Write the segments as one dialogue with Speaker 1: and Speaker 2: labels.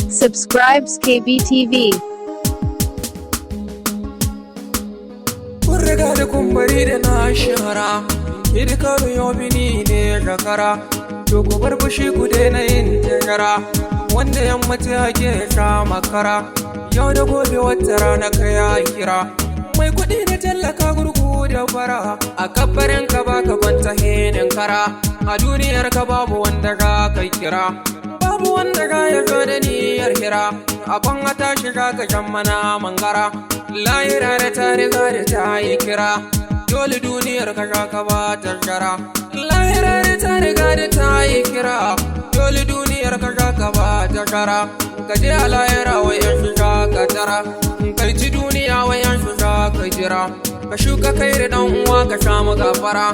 Speaker 1: Subscribes KBTV.
Speaker 2: Kun riga da kun bari da na shahara, hidikar yobini ne shakara, to ku bar fushi ku daina yin takara, wanda yammaci ake sha makara, yau da gobe wata rana ka ya kira, mai kuɗi da tallaka gurgu da fara, a kabarin ka baka kwanta hinin kara, a duniyar ka babu wanda ka kai kira, babu wanda ka ya zo da niyyar hira, abin a tashi ka shan mana mangara, lahira da ta riga da ta yi kira, dole duniyar ka sha ka ba ta shara, lahira da ta riga da ta yi kira, dole duniyar ka sha ka ba ta shara, ka je a lahira wayan su sha ka tara, kai ci duniya wayan su sha ka jira, ka shuka kai da dan uwa ka sha mu gafara,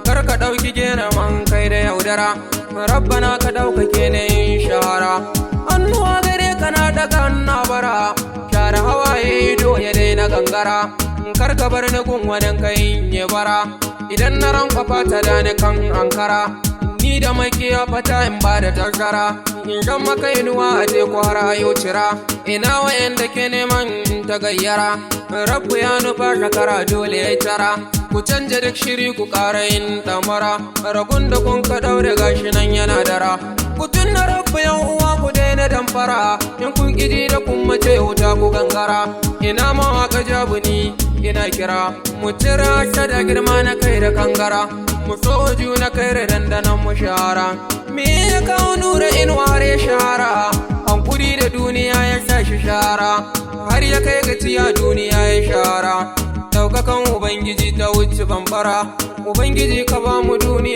Speaker 2: kar ka ɗauki gena man kai da yaudara, rabbana ka ɗaukake ne shahara, hannuwa gare kana daga na bara, share hawaye ido ya daina gangara, kar ka bar ni gun wani kai ya bara, idan na ranka fata da ni kan ankara, ni da makiya fata in ba da tashara, in shan makainuwa a teku har ayo cira, ina wayanda ke neman ta gayyara, rabbu ya nufa shakara dole ya tara, ku canja duk shiri ku ƙara yin ɗamara, ragun da kun ka ɗaure gashi nan yana dara, ku tunna rabbu yan uwa ku daina damfara, in kun ƙiji da kun mace wuta ku gangara, ina mawaƙa jabuni ina kira, mu tira ta da girma na kai da kangara, mu so juna kai da dandanan mu shahara, me ya kawo nura inuwar ya shahara, hankuri da duniya ya sa shi shahara, har ya kai gaciya duniya ya shahara, ɗaukakan ubangiji ta wuce bambara, ubangiji ka ba mu duniya